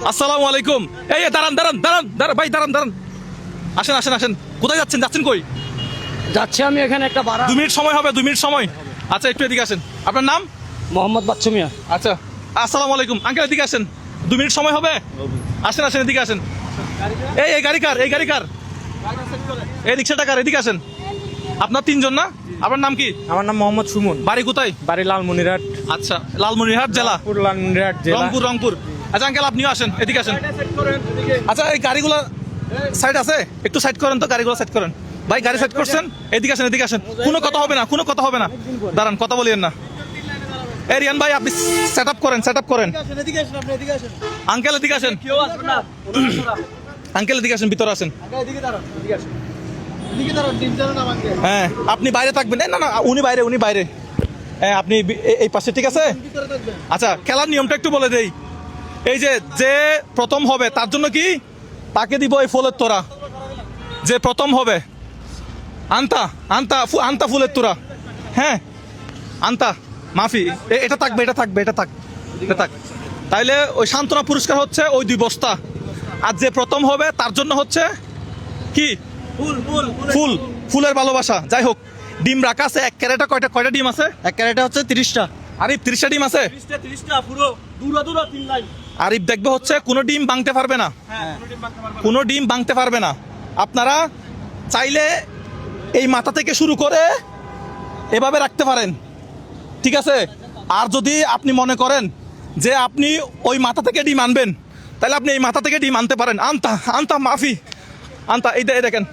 আসসালামু আলাইকুম। এই দাঁড়ান দাঁড়ান দাঁড়ান দাঁড়ান ভাই, দাঁড়ান দাঁড়ান, আসেন আসেন আসেন। কোথায় যাচ্ছেন? যাচ্ছেন কই? যাচ্ছি আমি এখানে একটা ভাড়া। 2 মিনিট সময় হবে, 2 মিনিট সময়। আচ্ছা একটু এদিকে আসেন। আপনার নাম? মোহাম্মদ বাচ্চু মিয়া। আচ্ছা, আসসালামু আলাইকুম আঙ্কেল, এদিকে আসেন। 2 মিনিট সময় হবে, আসেন আসেন এদিকে আসেন। এই গাড়ি কার? এই গাড়ি কার? এই রিক্সাটা কার? এদিকে আসেন। আপনার 3 জন না? আপনার নাম কি? আমার নাম মোহাম্মদ সুমন, বাড়ি কোথায়? বাড়ি লালমনিরহাট। আচ্ছা, লালমনিরহাট জেলা, লালমনিরহাট জেলা। রংপুর। রংপুর। আচ্ছা আঙ্কেল আপনিও আসেন, এদিকে আসেন। আচ্ছা এই গাড়িগুলো সাইড আছে, একটু সাইড করেন তো, গাড়িগুলো সাইড করেন। ভাই গাড়ি সাইড করছেন? এদিকে আসেন, এদিকে আসেন। কোনো কথা হবে না, কোনো কথা হবে না, দাঁড়ান, কথা বলিয়েন না। এই রিয়ান ভাই আপনি সেট আপ করেন, সেট আপ করেন। আঙ্কেল এদিকে আসেন, আঙ্কেল এদিকে আসেন, ভিতরে আসেন। হ্যাঁ আপনি বাইরে থাকবেন। না না উনি বাইরে, উনি বাইরে। হ্যাঁ আপনি এই পাশে, ঠিক আছে? আচ্ছা খেলার নিয়মটা একটু বলে দেই। এই যে প্রথম হবে তার জন্য কি তাকে দিব এই ফুলের তোড়া। যে প্রথম হবে আন্তা আন্তা আন্তা ফুলের তোড়া। হ্যাঁ আন্তা মাফি, এটা থাকবে, এটা থাকবে, এটা থাক, এটা থাক। তাইলে ওই সান্ত্বনা পুরস্কার হচ্ছে ওই 2 বস্তা। আর যে প্রথম হবে তার জন্য হচ্ছে কি ফুল, ফুলের ভালোবাসা। যাই হোক, ডিম রাখা আছে 1 ক্যারেটে। কয়টা ডিম আছে? 1 ক্যারেটে হচ্ছে 30টা। আরিফ 30টা ডিম আছে। 30টা পুরো দূরা 3 লাইন। আরিফ দেখবে হচ্ছে কোনো ডিম ভাঙতে পারবে না, কোনো ডিম ভাঙতে পারবে না। আপনারা চাইলে এই মাথা থেকে শুরু করে এভাবে রাখতে পারেন, ঠিক আছে? আর যদি আপনি মনে করেন যে আপনি ওই মাথা থেকে ডিম আনবেন, তাহলে আপনি এই মাথা থেকে ডিম আনতে পারেন। আনতা আনতা মাফি আনতা, এই দেখেন,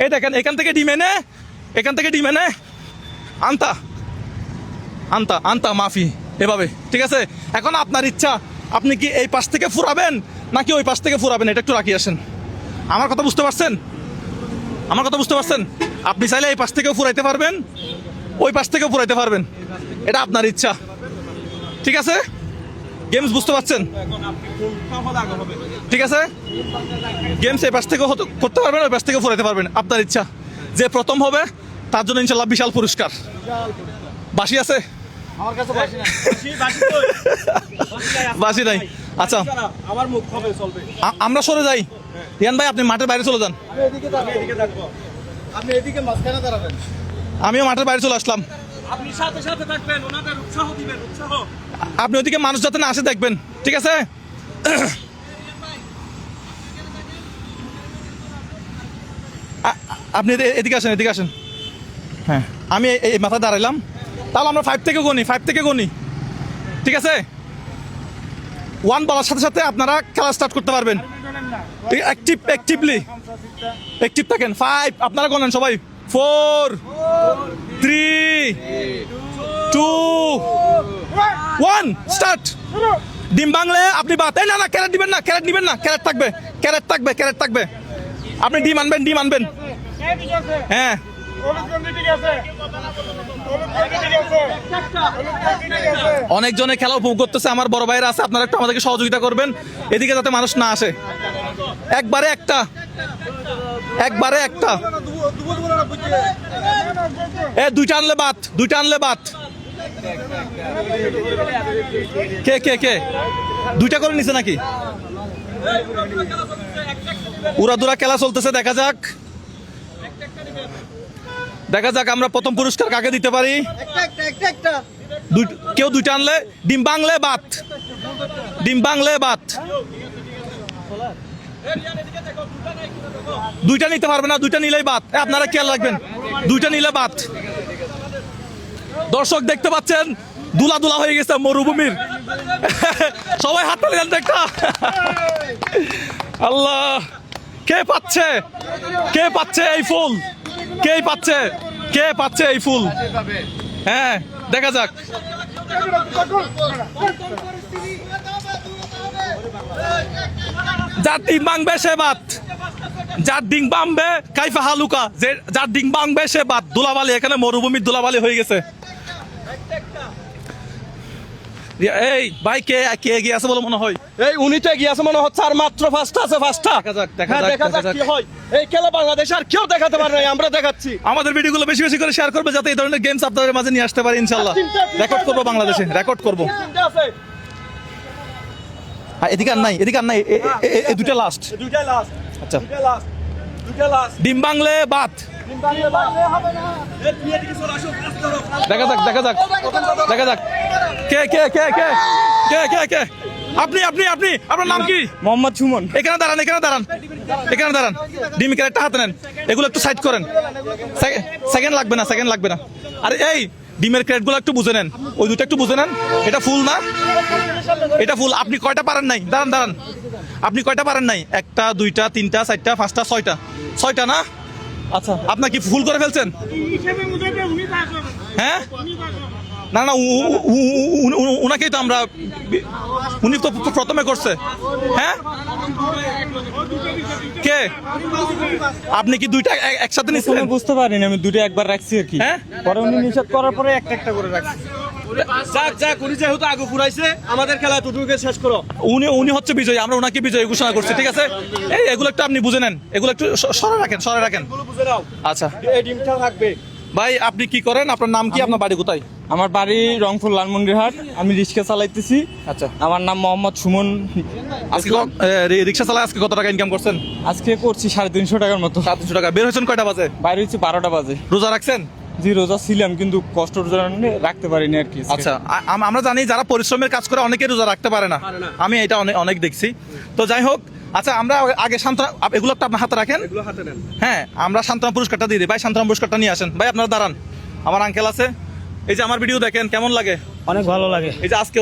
এই দেখেন, এখান থেকে ডিম এনে, এখান থেকে ডিম এনে আনতা আনতা আনতা মাফি, এভাবে, ঠিক আছে? এখন আপনার ইচ্ছা, আপনি কি এই পাশ থেকে ফুরাবেন নাকি ওই পাশ থেকে ফুরাবেন, এটা একটু রাখি আসেন। আমার কথা বুঝতে পারছেন? আমার কথা বুঝতে পারছেন? আপনি চাইলে এই পাশ থেকেও ফুরাইতে পারবেন, ওই পাশ থেকেও ফুরাইতে পারবেন, এটা আপনার ইচ্ছা, ঠিক আছে? গেমস বুঝতে পারছেন? ঠিক আছে, গেমস এই পাশ থেকেও করতে পারবেন, ওই পাশ থেকেও ফুরাইতে পারবেন, আপনার ইচ্ছা। যে প্রথম হবে তার জন্য ইনশাল্লাহ বিশাল পুরস্কার। বাসি আছে? আমার কাছে বাসি নাই। বাসি নাই। আচ্ছা আমার মুখ হবে চলবে। আমরা সরে যাই। রিয়ান ভাই আপনি মাঠের বাইরে চলে যান। আপনি এদিকে মাঝখানে দাঁড়াবেন। আমিও মাঠের বাইরে চলে আসলাম। আপনি সাথে সাথে থাকবেন, ওনাদের উৎসাহ দিবেন, উৎসাহ। আপনি ওইদিকে মানুষ যাতে না আসে দেখবেন, ঠিক আছে? আপনি এদিকে আসেন, এদিকে আসেন। হ্যাঁ আমি এই মাথায় দাঁড়াইলাম, তাহলে আমরা 5 থেকে গণি, 5 থেকে গণি, ঠিক আছে? 1 বলার সাথে সাথে আপনারা খেলা স্টার্ট করতে পারবেন। অ্যাক্টিভ থাকেন। 5 আপনারা গণেন সবাই। 4 3 2 1 স্টার্ট। ডিম বাংলে আপনি বাদ। এই না না, ক্যারেট দিবেন না, ক্যারেট দিবেন না, ক্যারেট থাকবে, ক্যারেট থাকবে, ক্যারেট থাকবে। আপনি ডিম আনবেন, ডিম আনবেন। হ্যাঁ অনেকজনে খেলা উপভোগ করতেছে, আমার বড় ভাইরা আছে, আপনারা একটু আমাদেরকে সহযোগিতা করবেন এদিকে যাতে মানুষ না আসে। একবারে একটা, একবারে একটা। এ 2টা আনলে বাদ, 2টা আনলে বাদ। কে কে কে 2টা করে নিছে নাকি? উড়াদুরা খেলা চলতেছে, দেখা যাক, দেখা যাক আমরা প্রথম পুরস্কার কাকে দিতে পারি। কেউ 2টা আনলে, ডিম বাংলে বাদ, ডিম বাংলে বাদ। 2টা নিতে পারবে না, 2টা নিলেই বাদ। আপনারা খেয়াল রাখবেন, 2টা নিলে বাদ। দর্শক দেখতে পাচ্ছেন দুলা দুলা হয়ে গেছে মরুভূমির। সবাই হাততালি দেন একটা। আল্লাহ, কে পাচ্ছে, কে পাচ্ছে এই ফুল, কে পাচ্ছে, কে পাচ্ছে এই ফুল? হ্যাঁ দেখা যাক। যার ডিম বাংবে সে বাদ, যার ডিম বাংবে কাইফা হালুকা, যার ডিম বাংবে সে বাদ। দুলাবালি, এখানে মরুভূমির দুলাবালি হয়ে গেছে। এই ভাই কে কে এগিয়ে আছে বলে মনে হয়? এই উনি তো এগিয়ে আছে মনে হচ্ছে, আর মাত্র 5টা আছে, 5টা। দেখা যাক কি হয়। এই খেলা বাংলাদেশ আর কেউ দেখাতে পারে না, আমরা দেখাচ্ছি। আমাদের ভিডিওগুলো বেশি বেশি করে শেয়ার করবে যাতে এই ধরনের গেমস আপনাদের মাঝে নিয়ে আসতে পারি। ইনশাআল্লাহ রেকর্ড করবো, বাংলাদেশে রেকর্ড করবো। এদিকে আর নাই, এদিকে আর নাই, এই দুইটা লাস্ট। দুইটাই লাস্ট, আচ্ছা, দুইটাই লাস্ট, দুইটাই লাস্ট। ডিম বাংলে বাত। তুমি এদিকে চলে আসো, কাজ করো। দেখা যাক, দেখা যাক, দেখা যাক কে কে কে কে কে কে কে আপনি আপনি আপনি আপনার নাম কি? মোহাম্মদ সুমন। এখানে দাঁড়ান, এখানে দাঁড়ান, এখানে দাঁড়ান। ডিম ক্যারেটটা হাতে নেন, এগুলো একটু সাইড করেন। সেকেন্ড লাগবে না, সেকেন্ড লাগবে না। আরে এই ডিমের ক্রেটগুলো একটু বুঝে নেন, ওই দুটো একটু বুঝে নেন। এটা ফুল না, এটা ফুল। আপনি কয়টা পারেন নাই? দাঁড়ান দাঁড়ান, আপনি কয়টা পারেন নাই? একটা, দুইটা, তিনটা, চারটা, পাঁচটা, ছয়টা। ছয়টা না? আচ্ছা, আপনার কি ফুল করে ফেলছেন? হ্যাঁ, না না, উনাকেই তো আমরা, উনি তো প্রথমে করছে। হ্যাঁ, কে? আপনি কি দুইটা একসাথে নিচ্ছেন? বুঝতে পারিনি, আমি দুটো একবার রাখছি আর কি। হ্যাঁ, পরে উনি নিষেধ করার পরে একটা একটা করে রাখছি। যাক যাক, উনি যেহেতু আগে ফুরাইছে, আমাদের খেলা টুটুকে শেষ করো। উনি হচ্ছে বিজয়ী, আমরা ওনাকে বিজয়ী ঘোষণা করছি। ঠিক আছে, এই এগুলো একটু আপনি বুঝে নেন, এগুলো একটু সরে রাখেন, সরে রাখেন। এগুলো বুঝে নাও, আচ্ছা এই ডিমটা থাকবে। ভাই, আপনি কি করেন? আপনার নাম কি? আপনার বাড়ি কোথায়? আমার বাড়ি রংপুর লালমন্দিরহাট, আমি রিক্সা চালাইতেছি। আচ্ছা, আমার নাম মোহাম্মদ সুমন। আজকে রিক্সা চালায় আজকে কত টাকা ইনকাম করছেন? আজকে করছি 350 টাকার মতো। 700 টাকা। বের হয়েছেন কয়টা বাজে? বাইরে হচ্ছে 12টা বাজে। রোজা রাখছেন? জি, রোজা ছিলাম, কিন্তু কষ্টর জন্য রাখতে পারিনি আর কি। আচ্ছা, আমরা জানি যারা পরিশ্রমের কাজ করে অনেকে রোজা রাখতে পারে না, আমি এটা অনেক দেখছি। তো যাই হোক, আচ্ছা আমরা আগে সান্ত্বনা, এগুলো একটা আপনার হাতে রাখেন। এগুলো হাতে নেন। হ্যাঁ, আমরা সান্ত্বনা পুরস্কারটা দিয়ে দিই। ভাই, সান্ত্বনা পুরস্কারটা নিয়ে আসেন। ভাই, আপনারা দাঁড়ান, আমার আঙ্কেল আছে। এই যে আমার ভিডিও দেখেন, কেমন লাগে? অনেক ভালো লাগে। এই যে আজকে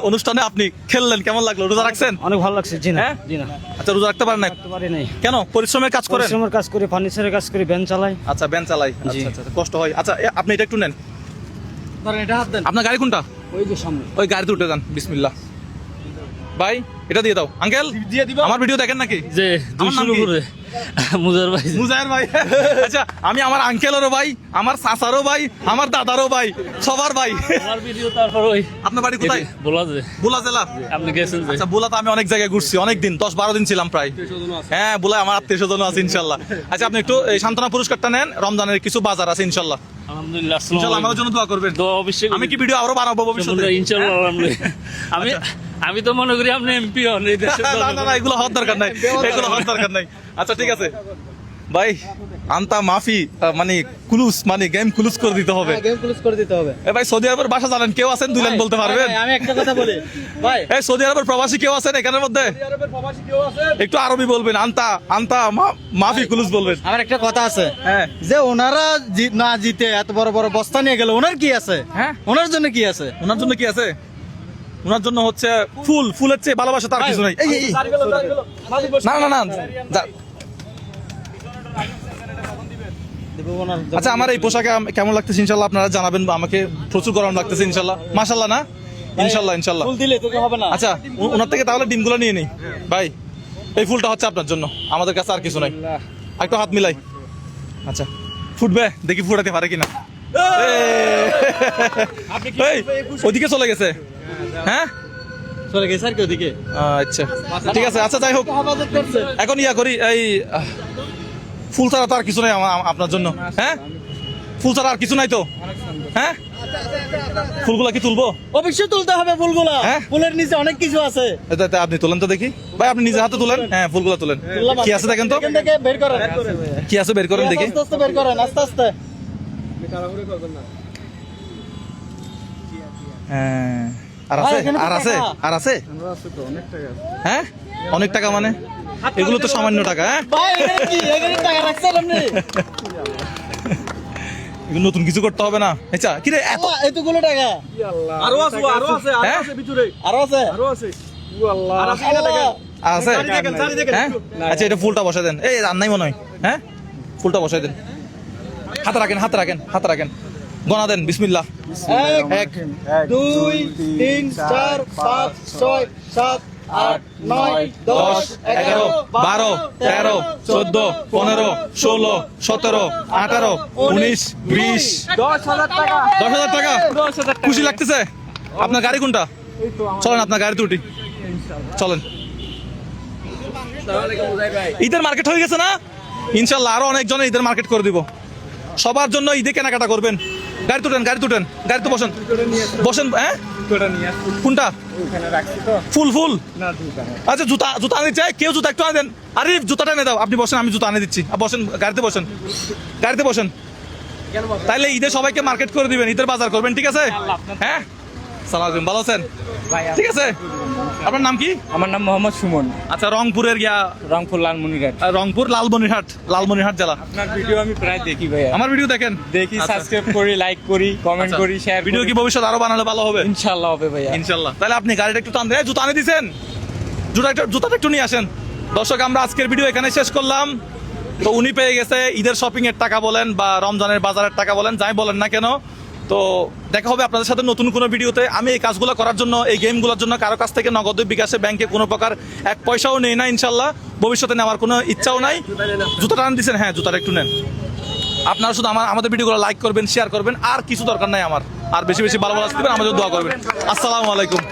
অনুষ্ঠানে আপনি খেললেন, কেমন লাগলো? রোজা রাখছেন? অনেক ভালো লাগছে। জি না, হ্যাঁ? জি না, আচ্ছা, রোজা রাখতে পারেন না করতে পারি নাই। কেন? পরিশ্রমের কাজ করেন? পরিশ্রমের কাজ করি, ফার্নিচারের কাজ করি, ভ্যান চালাই। আচ্ছা, ভ্যান চালাই। জি। আচ্ছা আচ্ছা, কষ্ট হয়। আচ্ছা, আপনি এটা একটু নেন। ধরেন, এটা হাত দেন। আপনার গাড়ি কোনটা? ওই যে সামনে। ওই গাড়িতে উঠে যান, বিসমিল্লাহ। ভাই, এটা দিয়ে দাও। আঙ্কেল, দিয়ে দিবা? আমার ভিডিও দেখেন নাকি? যে আমার নাম 200 কি? উপরে মুজার ভাই। মুজাহির ভাই। আচ্ছা, আমি আমার আঙ্কেলেরও ভাই, আমার চাচারও ভাই, আমার দাদারও ভাই, সবার ভাই। আমার ভিডিও তারপর ওই আপনার বাড়ি কোথায়? বলা যে বুলা জেলা? আপনি গেছেন যে আচ্ছা, বুলাতে আমি অনেক জায়গায় ঘুরছি, অনেক দিন, 10-12 দিন ছিলাম প্রায়। হ্যাঁ, বুলায় আমার আত্মীয় স্বজন আছে ইনশাল্লাহ। আচ্ছা, আপনি একটু এই সান্ত্বনা পুরস্কারটা নেন, রমজানের কিছু বাজার আছে ইনশাল্লাহ। আলহামদুলিল্লাহ। ইনশাল্লাহ আমার জন্য দোয়া করবেন। দোয়া অবশ্যই আমি কি ভিডিও আরো বানাবো ভবিষ্যতে? ইনশাআল্লাহ। আমি তো মনে করি আপনি এমপি হন এই দেশের। না না না, এগুলো হওয়ার দরকার নাই, এগুলো হওয়ার দরকার নাই। আচ্ছা, ঠিক আছে ভাই, আন্তা মাফি, মানে কুলুস, মানে গেম কুলুস করে দিতে হবে। গেম ক্লোজ করে দিতে হবে। এ ভাই, সৌদি আরবের ভাষা জানেন? কেউ আছেন 2 লাইন বলতে পারবেন? আমি একটা কথা বলি ভাই, এই সৌদি আরবের প্রবাসী কেউ আছেন এখানের মধ্যে? আরবের প্রবাসী কেউ আছে? একটু আরবি বলবেন, আন্তা আন্তা মাফি কুলুস বলবেন। আমার একটা কথা আছে, হ্যাঁ যে ওনারা না জিতে এত বড় বড় বস্তা নিয়ে গেল, ওনার কি আছে? হ্যাঁ, ওনার জন্য কি আছে? ওনার জন্য কি আছে? ওনার জন্য হচ্ছে ফুলের চেয়ে ভালোবাসা তার কিছু নাই। এই দাঁড়িয়ে গেল। মাঝি বসে। না না না, আচ্ছা, আমার এই পোশাকে কেমন লাগতেছে ইনশাল্লাহ আপনারা জানাবেন, বা আমাকে প্রচুর গরম লাগতেছে ইনশাল্লাহ। মাশাল্লাহ না? ইনশাল্লাহ ইনশাল্লাহ। ফুল দিলে তোকে হবে না। আচ্ছা, ওনার থেকে তাহলে ডিমগুলো নিয়ে নেই ভাই। এই ফুলটা হচ্ছে আপনার জন্য, আমাদের কাছে আর কিছু নাই। একটু হাত মিলাই। আচ্ছা, ফুটবে, দেখি ফুটাতে পারে কিনা। এই, ওদিকে চলে গেছে। হ্যাঁ, চলে গেছে আর কি ওদিকে। আচ্ছা ঠিক আছে। আচ্ছা, যাই হোক, হেফাজত করছে। এখন ইয়া করি, এই ফুল ছাড়া তো আর কিছু নাই আপনার জন্য। হ্যাঁ, ফুল ছাড়া আর কিছু নাই তো? হ্যাঁ, ফুলগুলা কি তুলবো? অবশ্যই তুলতে হবে ফুলগুলা। হ্যাঁ? ফুলের নিচে অনেক কিছু আছে। এটা আপনি তুলেন তো দেখি ভাই, আপনি নিজে হাতে তুলেন। হ্যাঁ, ফুলগুলা তুলেন। কি আছে দেখেন তো, এখান থেকে বের করেন। কি আছে বের করেন দেখি। আস্তে আস্তে বের করেন, আস্তে আস্তে। তাড়াহুড়ো করবেন না। হ্যাঁ, আর আছে, এখানে তো আর আছে, টাকা। আর আছে। হ্যাঁ, অনেক টাকা মানে? এগুলো তো সামান্য টাকা। হ্যাঁ, ভাই, এখানে কি? এখানে টাকা রাখছেন আপনি? এগুলো নতুন কিছু করতে হবে না। আচ্ছা, কি রে এত? এতগুলো টাকা আরো আছে, আরো আছে, আরো হ্যাঁ? আছে ভিতরে। আরো আছে? আরো আছে। আর আছে কিনা দেখেন। আর আছে? চারি দেখেন, চারি দেখেন। হ্যাঁ, আচ্ছা, এটা ফুলটা বসাই দেন। এই রান্নাই মনে হয়। হ্যাঁ, ফুলটা বসাই দেন। হাতে রাখেন, হাতে রাখেন, হাতে রাখেন। গনা দেন, বিসমিল্লাহ। 1 2 3 4 5 6 7 8 9 10 11 12 13 14 15 16 17 18 19 20 10,000 টাকা। 10,000 টাকা। খুশি লাগতেছে? আপনার গাড়ি কোনটা? চলেন, আপনার গাড়িতে উঠি, চলেন। ঈদের মার্কেট হয়ে গেছে না? ইনশাল্লাহ আরো অনেক জনে ঈদের মার্কেট করে দিব। সবার জন্য ঈদে কেনাকাটা করবেন। গাড়িতে উঠেন, গাড়িতে বসেন, বসেন। হ্যাঁ, কোনটা? ফুল ফুল। আচ্ছা, জুতা আনে চাই কেউ? জুতা একটু আনে দেন। আরে জুতাটা এনে দাও, আপনি বসেন, আমি জুতা আনে দিচ্ছি। বসেন, গাড়িতে বসেন। তাইলে ঈদে সবাইকে মার্কেট করে দিবেন, ঈদের বাজার করবেন, ঠিক আছে? হ্যাঁ, সালাম আলাইকুম, ভালো আছেন? ঠিক আছে। আপনার নাম কি? আমার নাম মোহাম্মদ সুমন, আচ্ছা, রংপুরের রংপুর লালমনিরহাট। রংপুর লালমনিরহাট জেলা। আপনার ভিডিও আমি প্রায় দেখি ভাইয়া, আমার ভিডিও দেখেন? দেখি, আচ্ছা। সাবস্ক্রাইব করি, লাইক করি, কমেন্ট করি, শেয়ার করি। ভিডিও কি ভবিষ্যৎ আরো বানালে ভালো হবে? ইনশাআল্লাহ হবে ভাইয়া, ইনশাল্লাহ। তাহলে আপনি গাড়িটা একটু টান দেন। জুতা আনে দিছেন? জুতাটা একটু নিয়ে আসেন। দর্শক, আমরা আজকের ভিডিও এখানে শেষ করলাম। তো উনি পেয়ে গেছে ঈদের শপিং এর টাকা বলেন বা রমজানের বাজারের টাকা বলেন, যাই বলেন না কেন। তো দেখা হবে আপনাদের সাথে নতুন কোনো ভিডিওতে। আমি এই কাজগুলো করার জন্য, এই গেমগুলোর জন্য কারো কাছ থেকে নগদ বিকাশে ব্যাংকে কোনো প্রকার এক পয়সাও নেই না, ইনশাল্লাহ। ভবিষ্যতে নেওয়ার কোনো ইচ্ছাও নাই। জুতাটা আন দিচ্ছেন? হ্যাঁ, জুতাটা একটু নেন। আপনারা শুধু আমাদের ভিডিওগুলো লাইক করবেন, শেয়ার করবেন, আর কিছু দরকার নাই আমার। আর বেশি বেশি ভালো ভালো আসতে আমাদের দোয়া করবেন। আসসালামু আলাইকুম।